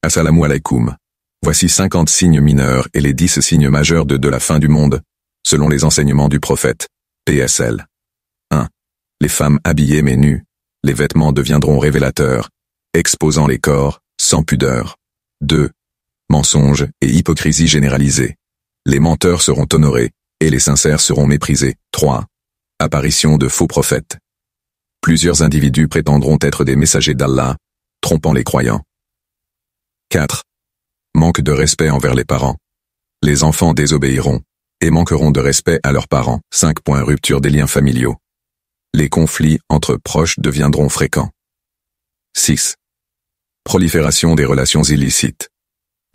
Assalamu alaikum. Voici 50 signes mineurs et les 10 signes majeurs de la fin du monde, selon les enseignements du prophète. PSL. 1. Les femmes habillées mais nues. Les vêtements deviendront révélateurs, exposant les corps, sans pudeur. 2. Mensonges et hypocrisie généralisée. Les menteurs seront honorés, et les sincères seront méprisés. 3. Apparition de faux prophètes. Plusieurs individus prétendront être des messagers d'Allah, trompant les croyants. 4. Manque de respect envers les parents. Les enfants désobéiront, et manqueront de respect à leurs parents. 5. Rupture des liens familiaux. Les conflits entre proches deviendront fréquents. 6. Prolifération des relations illicites.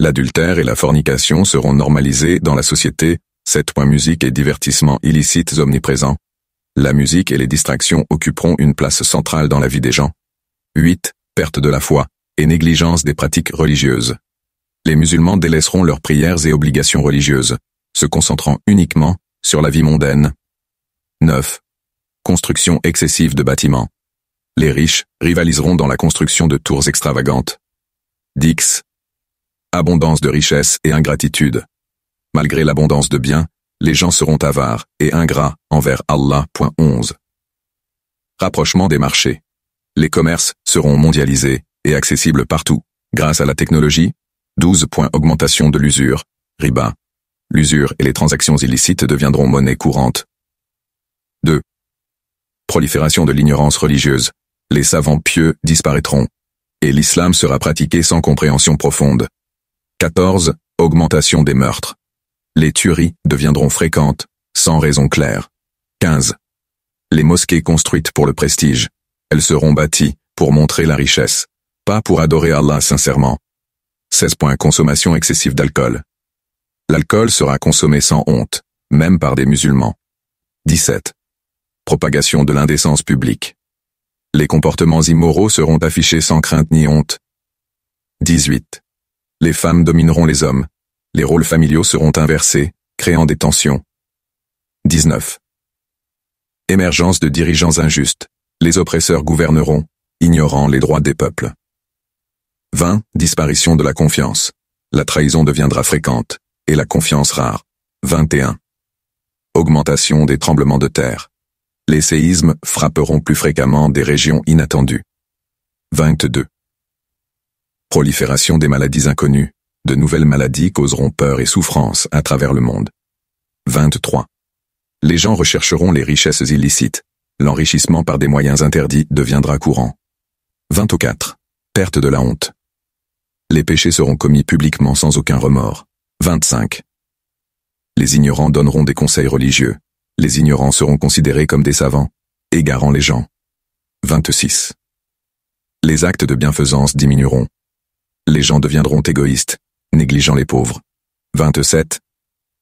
L'adultère et la fornication seront normalisés dans la société. 7. Musique et divertissements illicites omniprésents. La musique et les distractions occuperont une place centrale dans la vie des gens. 8. Perte de la foi et négligence des pratiques religieuses. Les musulmans délaisseront leurs prières et obligations religieuses, se concentrant uniquement sur la vie mondaine. 9. Construction excessive de bâtiments. Les riches rivaliseront dans la construction de tours extravagantes. 10. Abondance de richesses et ingratitude. Malgré l'abondance de biens, les gens seront avares et ingrats envers Allah. 11. Rapprochement des marchés. Les commerces seront mondialisés et accessibles partout, grâce à la technologie. 12. Augmentation de l'usure, riba. L'usure et les transactions illicites deviendront monnaie courante. 2. Prolifération de l'ignorance religieuse. Les savants pieux disparaîtront, et l'islam sera pratiqué sans compréhension profonde. 14. Augmentation des meurtres. Les tueries deviendront fréquentes, sans raison claire. 15. Les mosquées construites pour le prestige. Elles seront bâties pour montrer la richesse, pas pour adorer Allah sincèrement. 16. Consommation excessive d'alcool. L'alcool sera consommé sans honte, même par des musulmans. 17. Propagation de l'indécence publique. Les comportements immoraux seront affichés sans crainte ni honte. 18. Les femmes domineront les hommes. Les rôles familiaux seront inversés, créant des tensions. 19. Émergence de dirigeants injustes. Les oppresseurs gouverneront, ignorant les droits des peuples. 20. Disparition de la confiance. La trahison deviendra fréquente, et la confiance rare. 21. Augmentation des tremblements de terre. Les séismes frapperont plus fréquemment des régions inattendues. 22. Prolifération des maladies inconnues. De nouvelles maladies causeront peur et souffrance à travers le monde. 23. Les gens rechercheront les richesses illicites. L'enrichissement par des moyens interdits deviendra courant. 24. Perte de la honte. Les péchés seront commis publiquement sans aucun remords. 25. Les ignorants donneront des conseils religieux. Les ignorants seront considérés comme des savants, égarant les gens. 26. Les actes de bienfaisance diminueront. Les gens deviendront égoïstes, négligeant les pauvres. 27.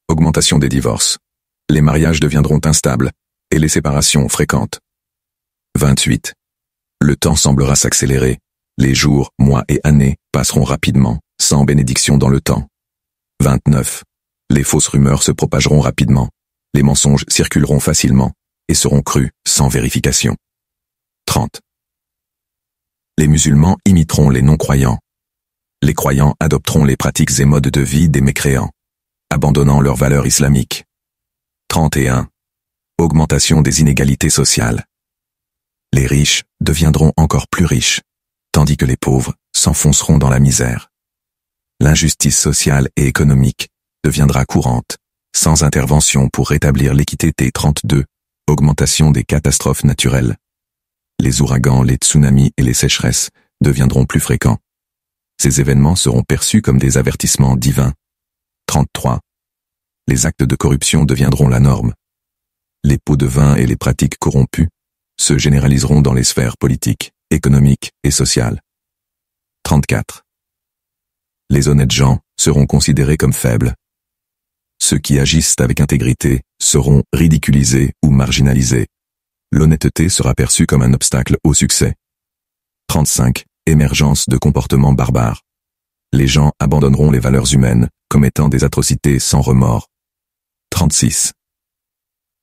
Augmentation des divorces. Les mariages deviendront instables, et les séparations fréquentes. 28. Le temps semblera s'accélérer. Les jours, mois et années passeront rapidement, sans bénédiction dans le temps. 29. Les fausses rumeurs se propageront rapidement. Les mensonges circuleront facilement, et seront crus, sans vérification. 30. Les musulmans imiteront les non-croyants. Les croyants adopteront les pratiques et modes de vie des mécréants, abandonnant leurs valeurs islamiques. 31. Augmentation des inégalités sociales. Les riches deviendront encore plus riches, tandis que les pauvres s'enfonceront dans la misère. L'injustice sociale et économique deviendra courante, sans intervention pour rétablir l'équité. 32. Augmentation des catastrophes naturelles. Les ouragans, les tsunamis et les sécheresses deviendront plus fréquents. Ces événements seront perçus comme des avertissements divins. 33. Les actes de corruption deviendront la norme. Les pots de vin et les pratiques corrompues se généraliseront dans les sphères politiques, économiques et sociales. 34. Les honnêtes gens seront considérés comme faibles. Ceux qui agissent avec intégrité seront ridiculisés ou marginalisés. L'honnêteté sera perçue comme un obstacle au succès. 35. Émergence de comportements barbares. Les gens abandonneront les valeurs humaines, commettant des atrocités sans remords. 36.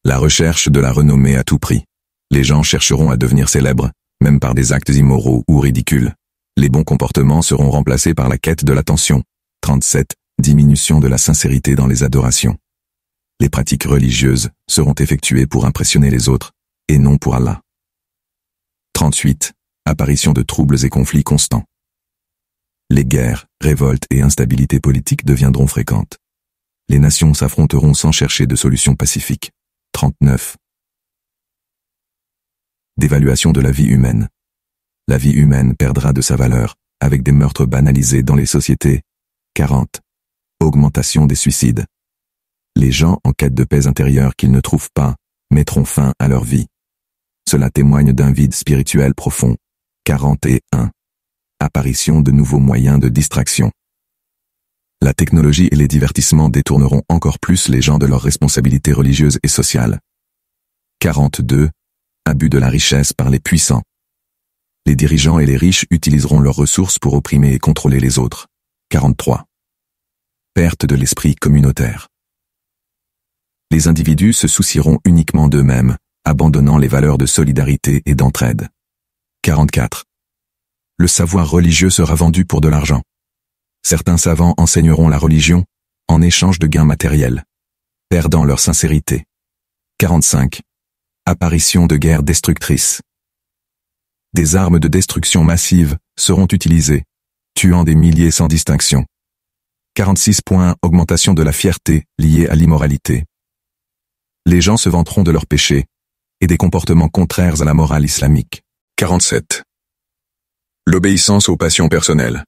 La recherche de la renommée à tout prix. Les gens chercheront à devenir célèbres, même par des actes immoraux ou ridicules. Les bons comportements seront remplacés par la quête de l'attention. 37. Diminution de la sincérité dans les adorations. Les pratiques religieuses seront effectuées pour impressionner les autres, et non pour Allah. 38. Apparition de troubles et conflits constants. Les guerres, révoltes et instabilités politiques deviendront fréquentes. Les nations s'affronteront sans chercher de solution pacifique. 39. Dévaluation de la vie humaine. La vie humaine perdra de sa valeur, avec des meurtres banalisés dans les sociétés. 40. Augmentation des suicides. Les gens en quête de paix intérieure qu'ils ne trouvent pas, mettront fin à leur vie. Cela témoigne d'un vide spirituel profond. 41. Apparition de nouveaux moyens de distraction. La technologie et les divertissements détourneront encore plus les gens de leurs responsabilités religieuses et sociales. 42. Abus de la richesse par les puissants. Les dirigeants et les riches utiliseront leurs ressources pour opprimer et contrôler les autres. 43. Perte de l'esprit communautaire. Les individus se soucieront uniquement d'eux-mêmes, abandonnant les valeurs de solidarité et d'entraide. 44. Le savoir religieux sera vendu pour de l'argent. Certains savants enseigneront la religion en échange de gains matériels, perdant leur sincérité. 45. Apparition de guerres destructrices. Des armes de destruction massive seront utilisées, tuant des milliers sans distinction. 46. Augmentation de la fierté liée à l'immoralité. Les gens se vanteront de leurs péchés et des comportements contraires à la morale islamique. 47. L'obéissance aux passions personnelles.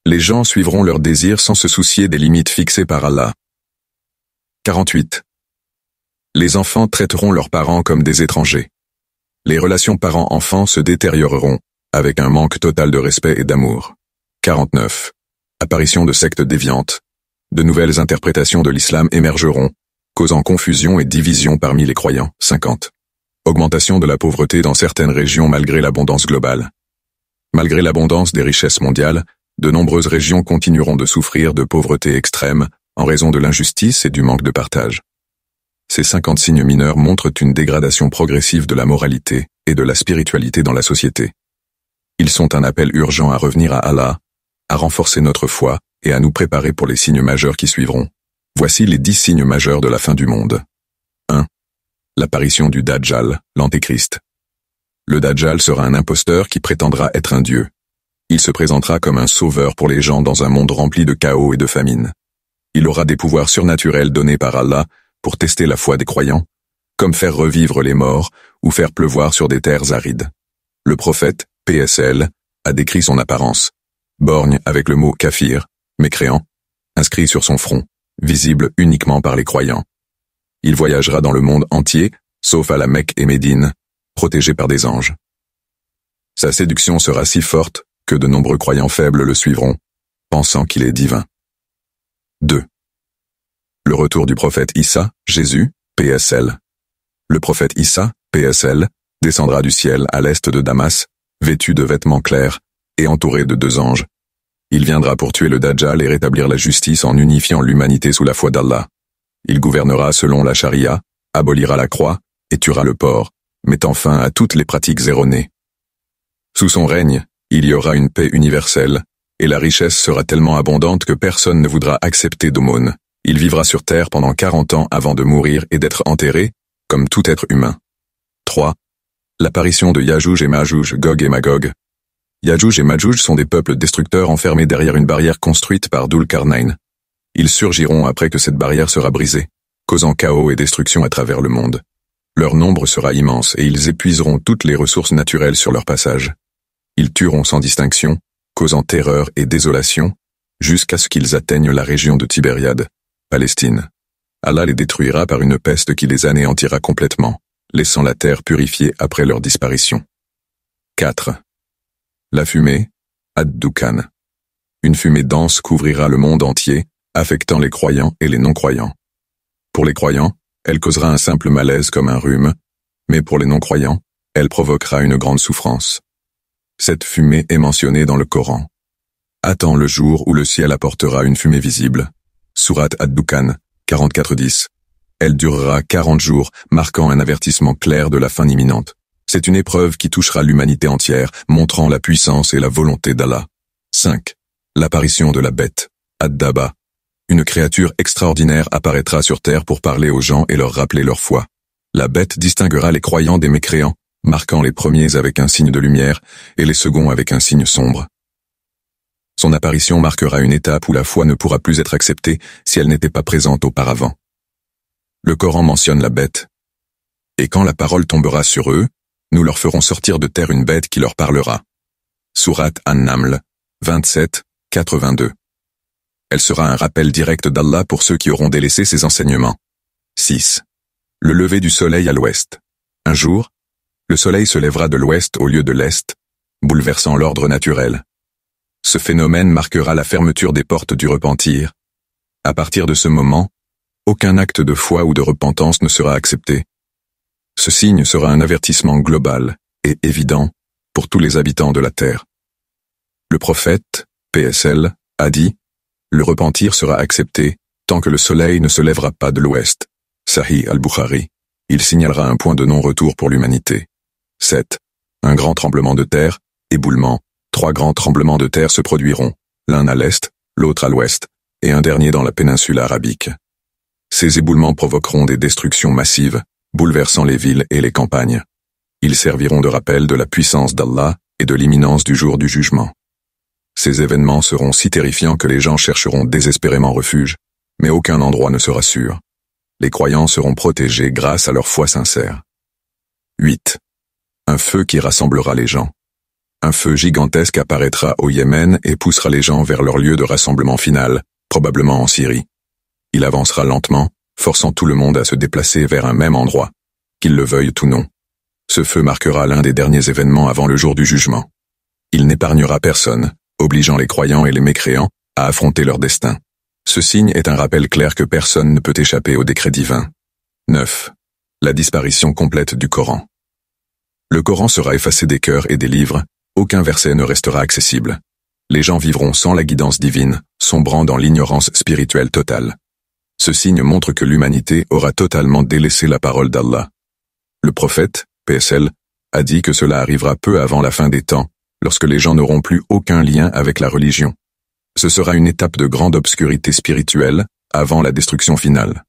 Les gens suivront leurs désirs sans se soucier des limites fixées par Allah. 48. Les enfants traiteront leurs parents comme des étrangers. Les relations parents-enfants se détérioreront, avec un manque total de respect et d'amour. 49. Apparition de sectes déviantes. De nouvelles interprétations de l'islam émergeront, causant confusion et division parmi les croyants. 50. Augmentation de la pauvreté dans certaines régions malgré l'abondance globale. Malgré l'abondance des richesses mondiales, de nombreuses régions continueront de souffrir de pauvreté extrême en raison de l'injustice et du manque de partage. Ces 50 signes mineurs montrent une dégradation progressive de la moralité et de la spiritualité dans la société. Ils sont un appel urgent à revenir à Allah, à renforcer notre foi et à nous préparer pour les signes majeurs qui suivront. Voici les 10 signes majeurs de la fin du monde. 1. L'apparition du Dajjal, l'Antéchrist. Le Dajjal sera un imposteur qui prétendra être un dieu. Il se présentera comme un sauveur pour les gens dans un monde rempli de chaos et de famine. Il aura des pouvoirs surnaturels donnés par Allah pour tester la foi des croyants, comme faire revivre les morts ou faire pleuvoir sur des terres arides. Le prophète, PSL, a décrit son apparence. Borgne avec le mot kafir, mécréant, inscrit sur son front, visible uniquement par les croyants. Il voyagera dans le monde entier, sauf à la Mecque et Médine, protégé par des anges. Sa séduction sera si forte que de nombreux croyants faibles le suivront, pensant qu'il est divin. 2. Le retour du prophète Issa, Jésus, PSL. Le prophète Issa, PSL, descendra du ciel à l'est de Damas, vêtu de vêtements clairs et entouré de 2 anges. Il viendra pour tuer le Dajjal et rétablir la justice en unifiant l'humanité sous la foi d'Allah. Il gouvernera selon la charia, abolira la croix et tuera le porc, mettant fin à toutes les pratiques erronées. Sous son règne, il y aura une paix universelle, et la richesse sera tellement abondante que personne ne voudra accepter d'aumône. Il vivra sur terre pendant 40 ans avant de mourir et d'être enterré, comme tout être humain. 3. L'apparition de Yajouj et Majouj, Gog et Magog. Yajouj et Majouj sont des peuples destructeurs enfermés derrière une barrière construite par Dhul-Qarnayn. Ils surgiront après que cette barrière sera brisée, causant chaos et destruction à travers le monde. Leur nombre sera immense et ils épuiseront toutes les ressources naturelles sur leur passage. Ils tueront sans distinction, causant terreur et désolation, jusqu'à ce qu'ils atteignent la région de Tibériade, Palestine. Allah les détruira par une peste qui les anéantira complètement, laissant la terre purifiée après leur disparition. 4. La fumée, Ad-Dukhan. Une fumée dense couvrira le monde entier, affectant les croyants et les non-croyants. Pour les croyants, elle causera un simple malaise comme un rhume, mais pour les non-croyants, elle provoquera une grande souffrance. Cette fumée est mentionnée dans le Coran. Attends le jour où le ciel apportera une fumée visible. Sourate Ad-Dukhan, 44-10. Elle durera 40 jours, marquant un avertissement clair de la fin imminente. C'est une épreuve qui touchera l'humanité entière, montrant la puissance et la volonté d'Allah. 5. L'apparition de la bête, Ad-Daba. Une créature extraordinaire apparaîtra sur terre pour parler aux gens et leur rappeler leur foi. La bête distinguera les croyants des mécréants, marquant les premiers avec un signe de lumière et les seconds avec un signe sombre. Son apparition marquera une étape où la foi ne pourra plus être acceptée si elle n'était pas présente auparavant. Le Coran mentionne la bête. Et quand la parole tombera sur eux, nous leur ferons sortir de terre une bête qui leur parlera. Sourate An-Naml, 27, 82. Elle sera un rappel direct d'Allah pour ceux qui auront délaissé ses enseignements. 6. Le lever du soleil à l'ouest. Un jour, le soleil se lèvera de l'ouest au lieu de l'est, bouleversant l'ordre naturel. Ce phénomène marquera la fermeture des portes du repentir. À partir de ce moment, aucun acte de foi ou de repentance ne sera accepté. Ce signe sera un avertissement global et évident pour tous les habitants de la terre. Le prophète, PSL, a dit « Le repentir sera accepté tant que le soleil ne se lèvera pas de l'ouest. » Sahih al-Bukhari. Il signalera un point de non-retour pour l'humanité. 7. Un grand tremblement de terre, éboulement. 3 grands tremblements de terre se produiront, l'un à l'est, l'autre à l'ouest, et un dernier dans la péninsule arabique. Ces éboulements provoqueront des destructions massives, bouleversant les villes et les campagnes. Ils serviront de rappel de la puissance d'Allah et de l'imminence du jour du jugement. Ces événements seront si terrifiants que les gens chercheront désespérément refuge, mais aucun endroit ne sera sûr. Les croyants seront protégés grâce à leur foi sincère. 8. Un feu qui rassemblera les gens. Un feu gigantesque apparaîtra au Yémen et poussera les gens vers leur lieu de rassemblement final, probablement en Syrie. Il avancera lentement, forçant tout le monde à se déplacer vers un même endroit, qu'ils le veuillent ou non. Ce feu marquera l'un des derniers événements avant le jour du jugement. Il n'épargnera personne, obligeant les croyants et les mécréants à affronter leur destin. Ce signe est un rappel clair que personne ne peut échapper au décret divin. 9. La disparition complète du Coran. Le Coran sera effacé des cœurs et des livres, aucun verset ne restera accessible. Les gens vivront sans la guidance divine, sombrant dans l'ignorance spirituelle totale. Ce signe montre que l'humanité aura totalement délaissé la parole d'Allah. Le prophète, PSL, a dit que cela arrivera peu avant la fin des temps, lorsque les gens n'auront plus aucun lien avec la religion. Ce sera une étape de grande obscurité spirituelle, avant la destruction finale.